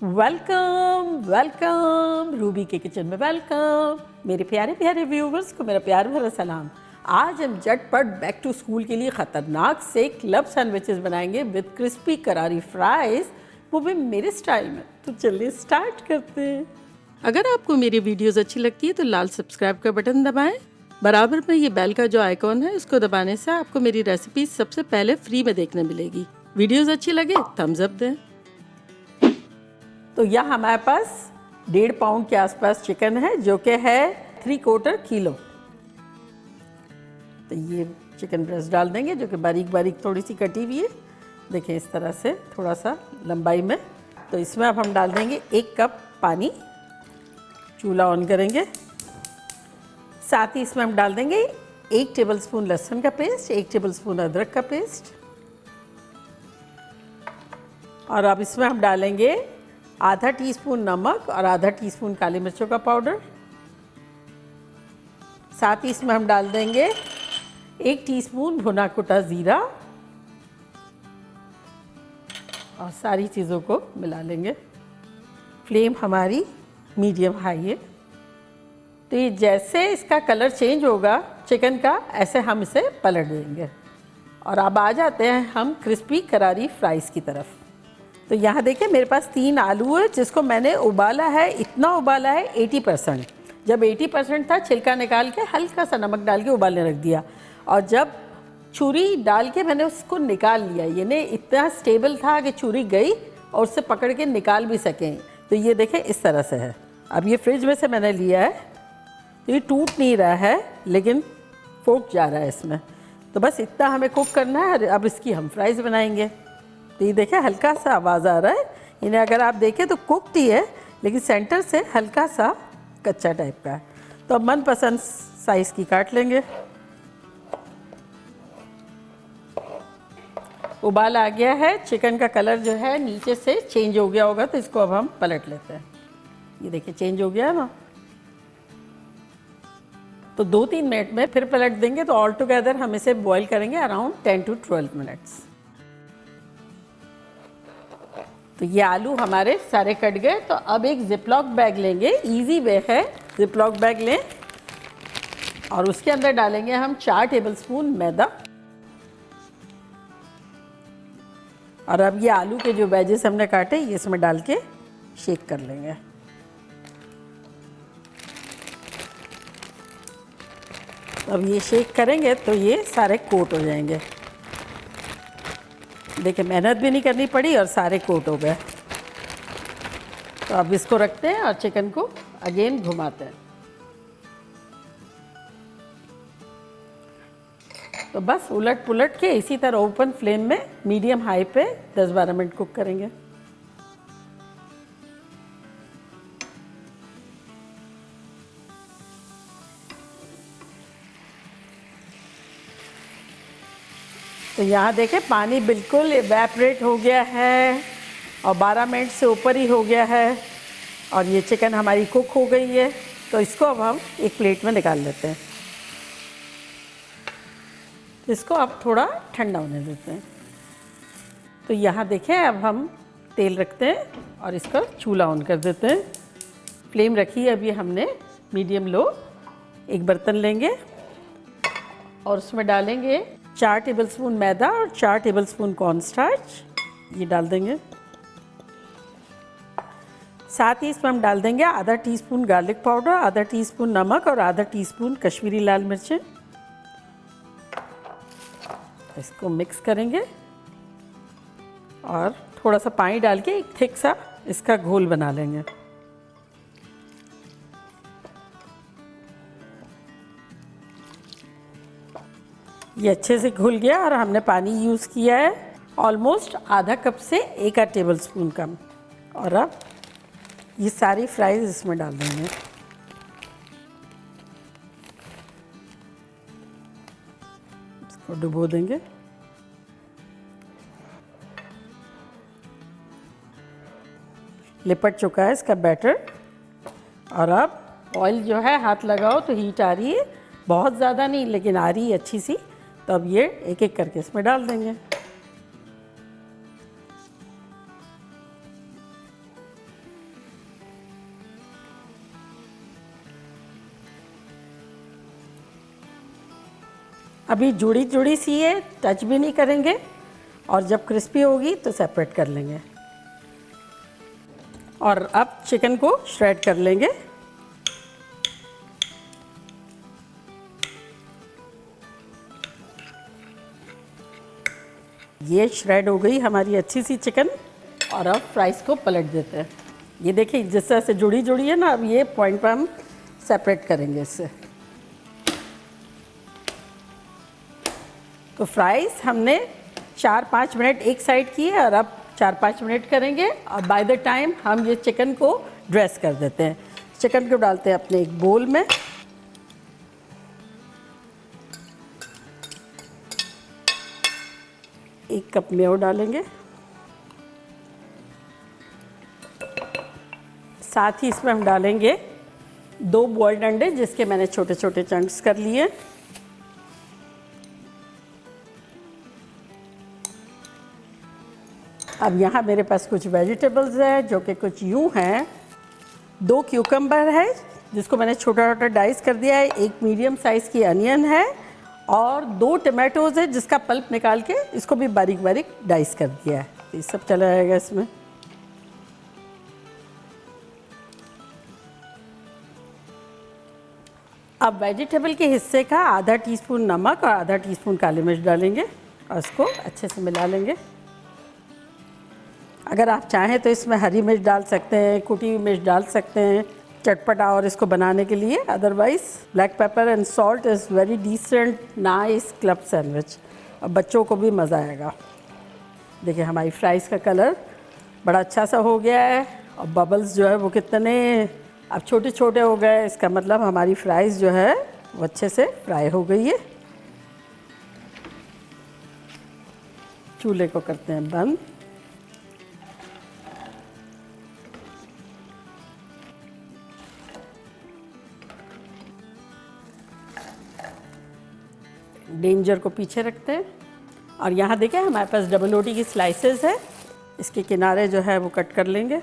Welcome welcome Ruby के kitchen में welcome. मेरे प्यारे प्यारे व्यूवर्स को मेरा प्यार भरा सलाम। आज हम झटपट बैक टू स्कूल के लिए ख़तरनाक से क्लब सैंडविचेस बनाएंगे विद क्रिस्पी करारी फ्राइज़, वो भी मेरे स्टाइल में। तो चलिए स्टार्ट करते हैं। अगर आपको मेरी वीडियोस अच्छी लगती है तो लाल सब्सक्राइब का बटन दबाएं। बराबर में ये बेल का जो आइकॉन है उसको दबाने से आपको मेरी रेसिपी सबसे पहले फ्री में देखने मिलेगी। वीडियोस अच्छी लगे थम्स अप दें। तो यहाँ हमारे पास 1.5 पाउंड के आसपास चिकन है जो कि है 3/4 किलो। तो ये चिकन ब्रेस्ट डाल देंगे जो कि बारीक बारीक थोड़ी सी कटी हुई है। देखें इस तरह से थोड़ा सा लंबाई में। तो इसमें अब हम डाल देंगे 1 कप पानी। चूल्हा ऑन करेंगे। साथ ही इसमें हम डाल देंगे 1 टेबलस्पून लहसुन का पेस्ट, 1 टेबलस्पून अदरक का पेस्ट, और अब इसमें हम डालेंगे आधा टीस्पून नमक और आधा टीस्पून काली मिर्चों का पाउडर। साथ ही इसमें हम डाल देंगे 1 टीस्पून भुना कुटा ज़ीरा और सारी चीज़ों को मिला लेंगे। फ्लेम हमारी मीडियम हाई है। तो ये जैसे इसका कलर चेंज होगा चिकन का, ऐसे हम इसे पलट देंगे। और अब आ जाते हैं हम क्रिस्पी करारी फ्राइज़ की तरफ। तो यहाँ देखिए मेरे पास 3 आलू है जिसको मैंने उबाला है। इतना उबाला है 80%। जब 80% था छिलका निकाल के हल्का सा नमक डाल के उबालने रख दिया, और जब छुरी डाल के मैंने उसको निकाल लिया। यानी इतना स्टेबल था कि छुरी गई और उससे पकड़ के निकाल भी सकें। तो ये देखें इस तरह से है। अब ये फ्रिज में से मैंने लिया है, तो ये टूट नहीं रहा है लेकिन फोक जा रहा है इसमें। तो बस इतना हमें कुक करना है। अब इसकी हम फ्राइज़ बनाएंगे। तो ये देखें हल्का सा आवाज़ आ रहा है। इन्हें अगर आप देखें तो कुकड ही है लेकिन सेंटर से हल्का सा कच्चा टाइप का है। तो अब मनपसंद साइज़ की काट लेंगे। उबाल आ गया है, चिकन का कलर जो है नीचे से चेंज हो गया होगा, तो इसको अब हम पलट लेते हैं। ये देखिए चेंज हो गया है ना। तो 2-3 मिनट में फिर पलट देंगे। तो ऑल टुगेदर हम इसे बॉईल करेंगे अराउंड 10 to 12 मिनट्स। तो ये आलू हमारे सारे कट गए। तो अब एक जिपलॉक बैग लेंगे। इजी वे है, जिपलॉक बैग लें और उसके अंदर डालेंगे हम 4 टेबलस्पून मैदा। और अब ये आलू के जो वेजेस हमने काटे ये इसमें डाल के शेक कर लेंगे। अब ये शेक करेंगे तो ये सारे कोट हो जाएंगे। देखिए मेहनत भी नहीं करनी पड़ी और सारे कोट हो गए। तो अब इसको रखते हैं और चिकन को अगेन घुमाते हैं। तो बस उलट पुलट के इसी तरह ओपन फ्लेम में मीडियम हाई पे 10-12 मिनट कुक करेंगे। तो यहाँ देखें पानी बिल्कुल इवेपरेट हो गया है और 12 मिनट से ऊपर ही हो गया है और ये चिकन हमारी कुक हो गई है। तो इसको अब हम एक प्लेट में निकाल लेते हैं। इसको अब थोड़ा ठंडा होने देते हैं। तो यहाँ देखें अब हम तेल रखते हैं और इसका चूल्हा ऑन कर देते हैं। फ्लेम रखी है अभी हमने मीडियम लो। एक बर्तन लेंगे और उसमें डालेंगे 4 टेबलस्पून मैदा और 4 टेबलस्पून कॉर्नस्टार्च। ये डाल देंगे। साथ ही इसमें हम डाल देंगे आधा टीस्पून गार्लिक पाउडर, आधा टीस्पून नमक और आधा टीस्पून कश्मीरी लाल मिर्चें। इसको मिक्स करेंगे और थोड़ा सा पानी डाल के एक थिक सा इसका घोल बना लेंगे। ये अच्छे से घुल गया और हमने पानी यूज़ किया है ऑलमोस्ट आधा कप से 1 टेबलस्पून कम। और अब ये सारी फ्राइज़ इसमें डाल देंगे। इसको डुबो देंगे। लिपट चुका है इसका बैटर। और अब ऑयल जो है हाथ लगाओ तो हीट आ रही है, बहुत ज़्यादा नहीं लेकिन आ रही है अच्छी सी। तो अब ये एक एक करके इसमें डाल देंगे। अभी जुड़ी जुड़ी सी है, टच भी नहीं करेंगे, और जब क्रिस्पी होगी तो सेपरेट कर लेंगे। और अब चिकन को श्रेड कर लेंगे। ये श्रेड हो गई हमारी अच्छी सी चिकन, और अब फ्राइज़ को पलट देते हैं। ये देखिए जिस तरह से जुड़ी जुड़ी है ना, अब ये पॉइंट पर हम सेपरेट करेंगे इससे। तो फ्राइज़ हमने 4-5 मिनट एक साइड की है, और अब 4-5 मिनट करेंगे। और बाय द टाइम हम ये चिकन को ड्रेस कर देते हैं। चिकन को डालते हैं अपने एक बोल में। एक कप मेयो डालेंगे, साथ ही इसमें हम डालेंगे 2 बॉइल्ड अंडे, जिसके मैंने छोटे छोटे चंक्स कर लिए। अब यहाँ मेरे पास कुछ वेजिटेबल्स है जो कि कुछ यूँ हैं। 2 क्यूकम्बर है जिसको मैंने छोटा छोटा डाइस कर दिया है, 1 मीडियम साइज़ की अनियन है, और 2 टमाटोज़ है जिसका पल्प निकाल के इसको भी बारीक बारीक डाइस कर दिया है। ये सब चला जाएगा इसमें। अब वेजिटेबल के हिस्से का आधा टीस्पून नमक और आधा टीस्पून काली मिर्च डालेंगे, और इसको अच्छे से मिला लेंगे। अगर आप चाहें तो इसमें हरी मिर्च डाल सकते हैं, कुटी हुई मिर्च डाल सकते हैं चटपटा और इसको बनाने के लिए। Otherwise black pepper and salt is very decent nice club sandwich. अब बच्चों को भी मज़ा आएगा। देखिए हमारी फ्राइज़ का कलर बड़ा अच्छा सा हो गया है, और बबल्स जो है वो कितने अब छोटे छोटे हो गए। इसका मतलब हमारी फ्राइज़ जो है वो अच्छे से फ्राई हो गई है। चूल्हे को करते हैं बंद। डेंजर को पीछे रखते हैं, और यहाँ देखें हमारे पास डबल रोटी की स्लाइसेस है। इसके किनारे जो है वो कट कर लेंगे।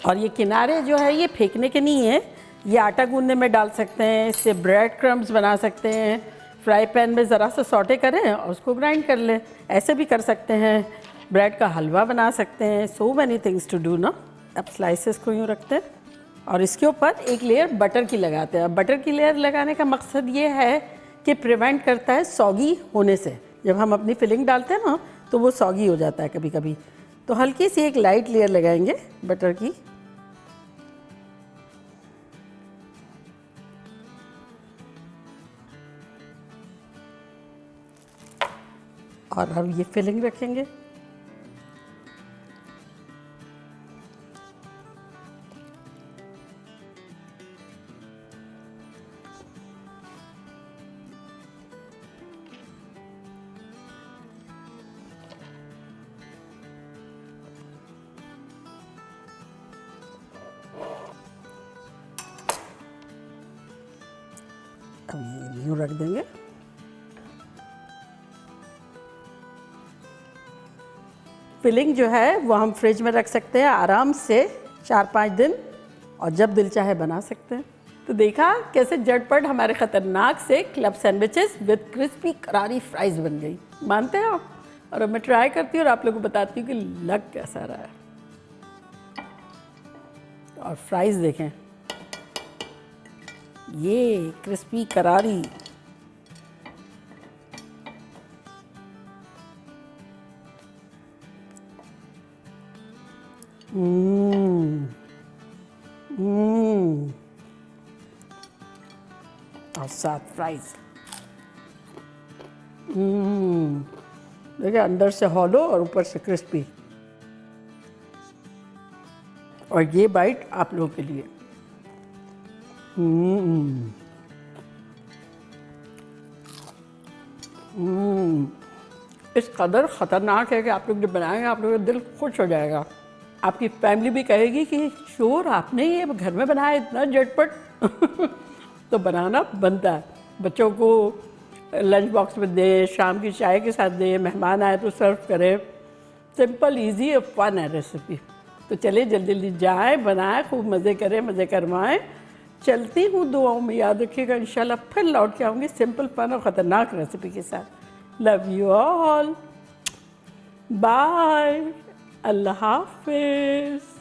और ये किनारे जो है ये फेंकने के नहीं है, ये आटा गूंदने में डाल सकते हैं, इससे ब्रेड क्रम्स बना सकते हैं। फ्राई पैन में ज़रा सा सॉटे करें और उसको ग्राइंड कर लें। ऐसे भी कर सकते हैं, ब्रेड का हलवा बना सकते हैं। So many things to do ना। अब स्लाइसेस को यूँ रखते हैं और इसके ऊपर एक लेयर बटर की लगाते हैं। बटर की लेयर लगाने का मकसद ये है कि प्रिवेंट करता है सॉगी होने से। जब हम अपनी फिलिंग डालते हैं ना तो वो सॉगी हो जाता है कभी कभी। तो हल्की सी एक लाइट लेयर लगाएंगे बटर की। और अब ये फिलिंग रखेंगे। अब ये यूँ रख देंगे। फिलिंग जो है वो हम फ्रिज में रख सकते हैं आराम से 4-5 दिन, और जब दिल चाहे बना सकते हैं। तो देखा कैसे झटपट हमारे ख़तरनाक से क्लब सैंडविचेस विद क्रिस्पी करारी फ्राइज बन गई। मानते हो? और अब मैं ट्राई करती हूँ और आप लोगों को बताती हूँ कि लग कैसा रहा है। और फ्राइज देखें, ये क्रिस्पी करारी। और साथ फ्राइज। देखिए अंदर से हॉलो और ऊपर से क्रिस्पी। और ये बाइट आप लोगों के लिए। इस कदर ख़तरनाक है कि आप लोग जब बनाएंगे आप लोगों का दिल खुश हो जाएगा। आपकी फैमिली भी कहेगी कि शोर आपने ये घर में बनाया इतना झटपट। तो बनाना बनता है। बच्चों को लंच बॉक्स में दे, शाम की चाय के साथ दे, मेहमान आए तो सर्व करें। सिंपल इजी और फन है रेसिपी। तो चलिए जल्दी जल्दी जाएँ, बनाएं, खूब मज़े करें, मज़े करवाएं। चलती हूँ, दुआओं में याद रखिएगा। इंशाल्लाह फिर लौट के आऊँगी सिंपल फन और ख़तरनाक रेसिपी के साथ। लव यू ऑल, बाय, अल्लाह हाफिज़।